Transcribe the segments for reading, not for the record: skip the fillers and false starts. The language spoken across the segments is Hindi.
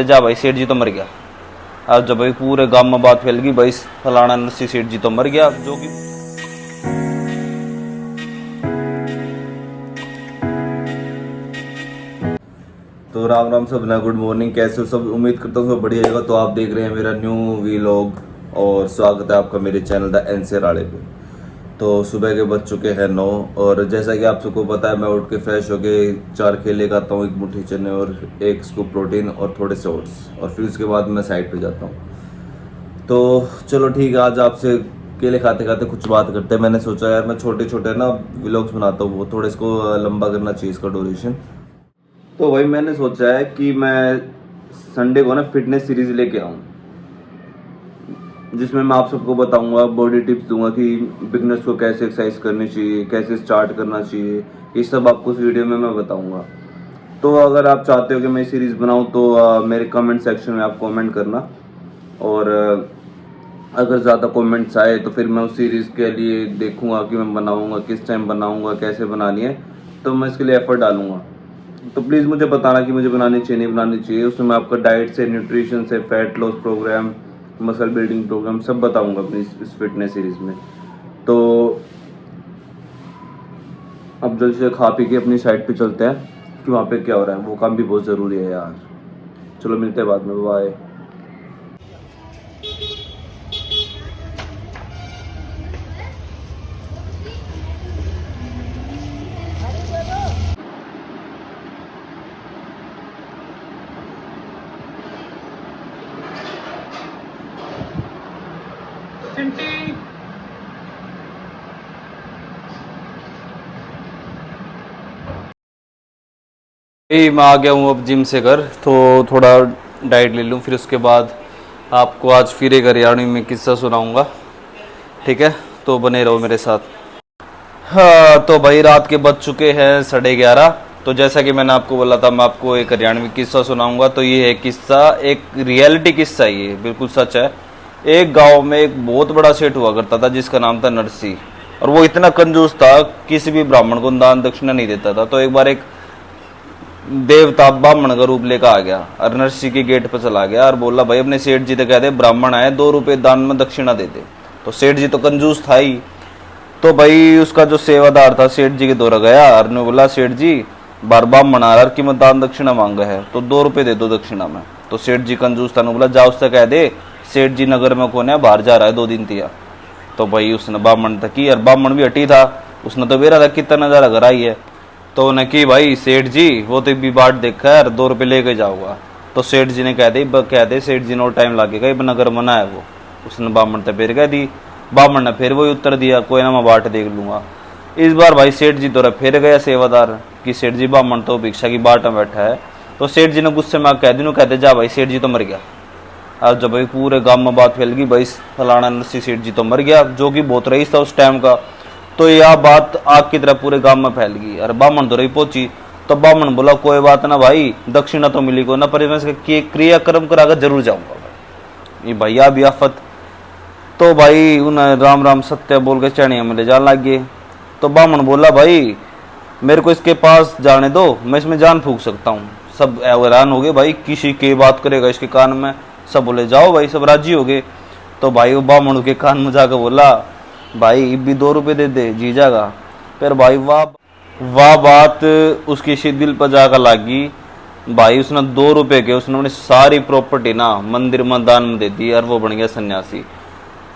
जा भाई सेठ जी तो मर गया। आज जब भाई पूरे गांव में बात फैल गई भाई फलाना नरसी सेठ जी तो मर गया, जो कि तो राम राम सब ना, गुड मॉर्निंग, कैसे हो सब? उम्मीद करता हूँ सब बढ़िया होगा। तो आप देख रहे हैं मेरा न्यू वीलॉग और स्वागत है आपका मेरे चैनल द एनसे राड़े पे। तो सुबह के बज चुके हैं 9 और जैसा कि आप सबको पता है मैं उठ के फ्रेश होके 4 केले खाता हूँ, एक मुट्ठी चने और एक स्कूप प्रोटीन और थोड़े से ओट्स, और फिर उसके बाद मैं साइड पे जाता हूँ। तो चलो ठीक है, आज आपसे केले खाते खाते कुछ बात करते हैं। मैंने सोचा यार मैं छोटे छोटे ना व्लॉग्स बनाता हूँ, वो थोड़े इसको लंबा करना चाहिए इसका ड्यूरेशन। तो भाई मैंने सोचा है कि मैं संडे को ना फिटनेस सीरीज लेके आऊँ, जिसमें मैं आप सबको बताऊंगा, बॉडी टिप्स दूंगा कि बिगनर्स को कैसे एक्सरसाइज करनी चाहिए, कैसे स्टार्ट करना चाहिए, ये सब आपको इस वीडियो में मैं बताऊंगा। तो अगर आप चाहते हो कि मैं सीरीज़ बनाऊं तो मेरे कमेंट सेक्शन में आप कमेंट करना, और अगर ज़्यादा कमेंट्स आए तो फिर मैं उस सीरीज़ के लिए देखूंगा कि मैं बनाऊंगा, किस टाइम बनाऊंगा, कैसे बनानी है, तो मैं इसके लिए एफर्ट डालूंगा। तो प्लीज़ मुझे बताना कि मुझे बनानी चाहिए नहीं बनानी चाहिए। उसमें मैं आपका डाइट से, न्यूट्रिशन से, fat loss program, muscle building program सब बताऊंगा अपनी इस फिटनेस सीरीज में। तो अब जल्दी से खा पी के अपनी साइड पे चलते हैं कि वहाँ पे क्या हो रहा है, वो काम भी बहुत ज़रूरी है यार। चलो मिलते हैं बाद में, बाय। मैं आ गया हूँ अब जिम से घर, तो थोड़ा डाइट ले लूँ, फिर उसके बाद आपको आज फिर एक हरियाणवी में किस्सा सुनाऊंगा, ठीक है? तो बने रहो मेरे साथ। हाँ तो भाई रात के बज चुके हैं 11:30। तो जैसा कि मैंने आपको बोला था मैं आपको एक हरियाणवी किस्सा सुनाऊंगा। तो ये है किस्सा, एक रियलिटी किस्सा, ये बिल्कुल सच है। एक गांव में एक बहुत बड़ा सेठ हुआ करता था जिसका नाम था नरसी, और वो इतना कंजूस था, किसी भी ब्राह्मण को दान दक्षिणा नहीं देता था। तो एक बार एक देवता ब्राह्मण का रूप लेकर आ गया और नरसी के गेट पर चला गया और बोला भाई अपने सेठ जी तो कह दे ब्राह्मण आए 2 रुपए दान में दक्षिणा दे दे। तो सेठ जी तो कंजूस था ही, तो भाई उसका जो सेवादार था सेठ जी के दौरा गया और ने बोला सेठ जी बार ब्राह्मण आ रहा कि मैं दान दक्षिणा मांगा है, तो 2 रुपए दे दो दक्षिणा में। तो सेठ जी कंजूस था, ने बोला जा उससे कह दे सेठ जी नगर में कौन है, बाहर जा रहा है 2 दिन तिया। तो भाई उसने ब्राह्मण तक की, और ब्राह्मण भी हटी था, उसने तो बेरा था कितना नजारा घर आई है। तो उन्हें कि भाई सेठ जी वो तो भी बाट देखा है, 2 रुपये लेके जाऊंगा। तो सेठ जी ने कह दे सेठ जी ने और टाइम लगेगा, नगर मना है वो। उसने ब्राह्मण तक फिर कह दी, ब्राह्मण ने फिर वही उत्तर दिया कोई ना मैं बाट देख लूंगा। इस बार भाई सेठ जी तो फिर गया सेवादार कि सेठ जी ब्राह्मण तो भिक्षा की बाट में बैठा है। तो सेठ जी ने गुस्से में कहते जा भाई सेठ जी तो मर गया। अब जब भाई पूरे गांव में बात फैल गई भाई फलाना नरसी सेठ जी तो मर गया, जो कि बहुत रईस था उस टाइम का। तो यह बात आग की तरह पूरे गांव में फैल गई और ब्राह्मण तो रही पहुंची। तो ब्राह्मण बोला कोई बात ना भाई, दक्षिणा तो मिली को ना, पर मैं इसका क्रियाक्रम कराकर जरूर जाऊंगा भाई। ये भैया भी आफत। तो भाई उन्हें राम राम सत्य बोल के चढ़िया में ले जाने लग गए। तो ब्राह्मण बोला भाई मेरे को इसके पास जाने दो, मैं इसमें जान फूंक सकता हूँ। सब हैरान हो गए भाई, किसी की बात करेगा इसके कान में। सब बोले जाओ भाई, सब राजी हो गए। तो भाई वो ब्राह्मण के कान में जाकर बोला भाई भी 2 रुपए दे दे जी जाएगा। फिर भाई वाह बात उसकी दिल पर जाकर लागी भाई। उसने 2 रुपए के उसने अपनी सारी प्रॉपर्टी ना मंदिर में दान में दे दी और वो बन गया सन्यासी।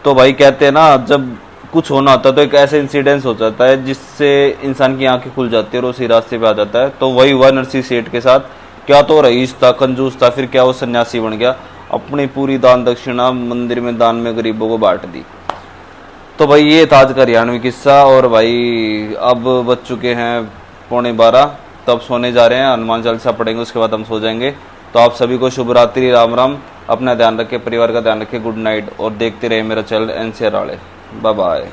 तो भाई कहते हैं ना जब कुछ होना होता है तो एक ऐसा इंसिडेंस हो जाता है जिससे इंसान की आंखें खुल जाती है और उसी रास्ते पे आ जाता है। तो वही हुआ नरसी सेठ के साथ। क्या तो रईस था, कंजूस था, फिर क्या वो सन्यासी बन गया, अपनी पूरी दान दक्षिणा मंदिर में दान में गरीबों को बांट दी। तो भाई ये था आज का हरियाणवी किस्सा। और भाई अब बज चुके हैं 11:15, तब सोने जा रहे हैं, हनुमान चालीसा पढ़ेंगे उसके बाद हम सो जाएंगे। तो आप सभी को शुभ रात्रि, राम राम, अपना ध्यान रखें, परिवार का ध्यान रखें, गुड नाइट, और देखते रहे मेरा चैनल एनसे राड़े। Bye bye.